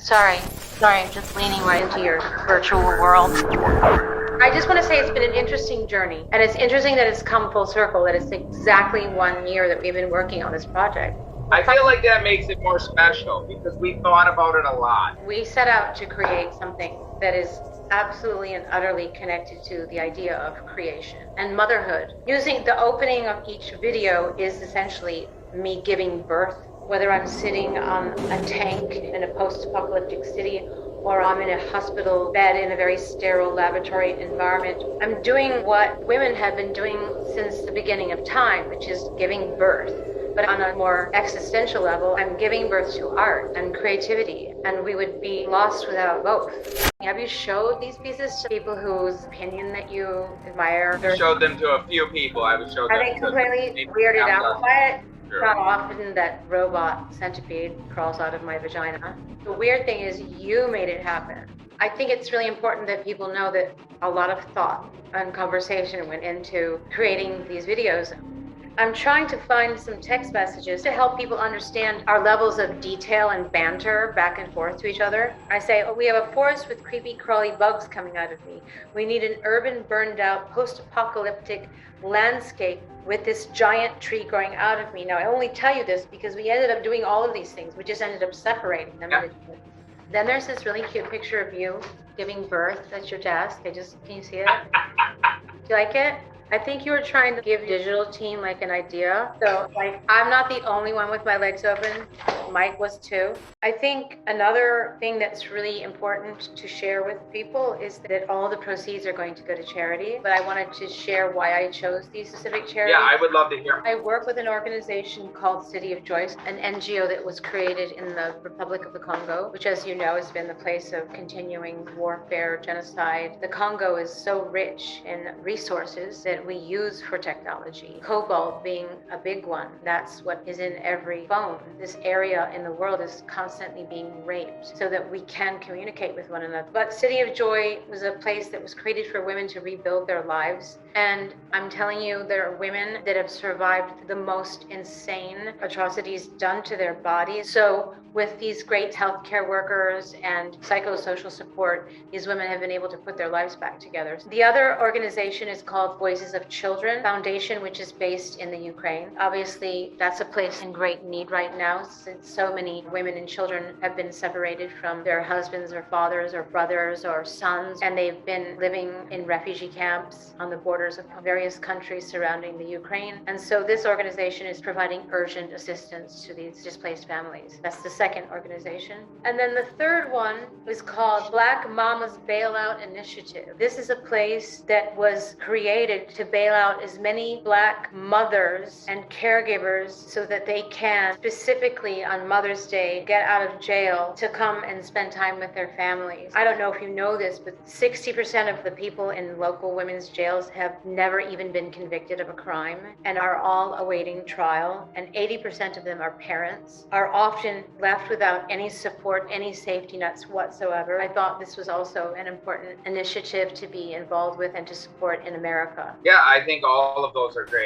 Sorry, I'm just leaning right into your virtual world. I just want to say it's been an interesting journey, and it's interesting that it's come full circle, that it's exactly 1 year that we've been working on this project. I feel like that makes it more special because we thought about it a lot. We set out to create something that is absolutely and utterly connected to the idea of creation and motherhood. Using the opening of each video is essentially me giving birth, whether I'm sitting on a tank in a post-apocalyptic city or I'm in a hospital bed in a very sterile laboratory environment. I'm doing what women have been doing since the beginning of time, which is giving birth. But on a more existential level, I'm giving birth to art and creativity, and we would be lost without both. Have you showed these pieces to people whose opinion that you admire? I showed them to a few people. I would show them. Are they completely weirded out by it? Sure. How often that robot centipede crawls out of my vagina. The weird thing is you made it happen. I think it's really important that people know that a lot of thought and conversation went into creating these videos. I'm trying to find some text messages to help people understand our levels of detail and banter back and forth to each other. I say, oh, we have a forest with creepy crawly bugs coming out of me. We need an urban burned out post-apocalyptic landscape with this giant tree growing out of me. Now I only tell you this because we ended up doing all of these things. We just ended up separating them. Yeah. Then there's this really cute picture of you giving birth at your desk. Can you see it? Do you like it? I think you were trying to give digital team like an idea. So like, I'm not the only one with my legs open. Mike was too. I think another thing that's really important to share with people is that all the proceeds are going to go to charity. But I wanted to share why I chose these specific charities. Yeah, I would love to hear. I work with an organization called City of Joy, an NGO that was created in the Republic of the Congo, which, as you know, has been the place of continuing warfare, genocide. The Congo is so rich in resources that we use for technology. Cobalt being a big one. That's what is in every phone. This area in the world is constantly being raped so that we can communicate with one another. But City of Joy was a place that was created for women to rebuild their lives. And I'm telling you, there are women that have survived the most insane atrocities done to their bodies. So with these great healthcare workers and psychosocial support, these women have been able to put their lives back together. The other organization is called Voices of Children Foundation, which is based in the Ukraine. Obviously, that's a place in great need right now, since so many women and children have been separated from their husbands or fathers or brothers or sons, and they've been living in refugee camps on the borders of various countries surrounding the Ukraine. And so this organization is providing urgent assistance to these displaced families. That's the second organization. And then the third one is called Black Mamas Bailout Initiative. This is a place that was created to bail out as many Black mothers and caregivers so that they can, specifically on Mother's Day, get out of jail to come and spend time with their families. I don't know if you know this, but 60% of the people in local women's jails have never even been convicted of a crime and are all awaiting trial. And 80% of them are parents, are often left without any support, any safety nets whatsoever. I thought this was also an important initiative to be involved with and to support in America. Yeah, I think all of those are great.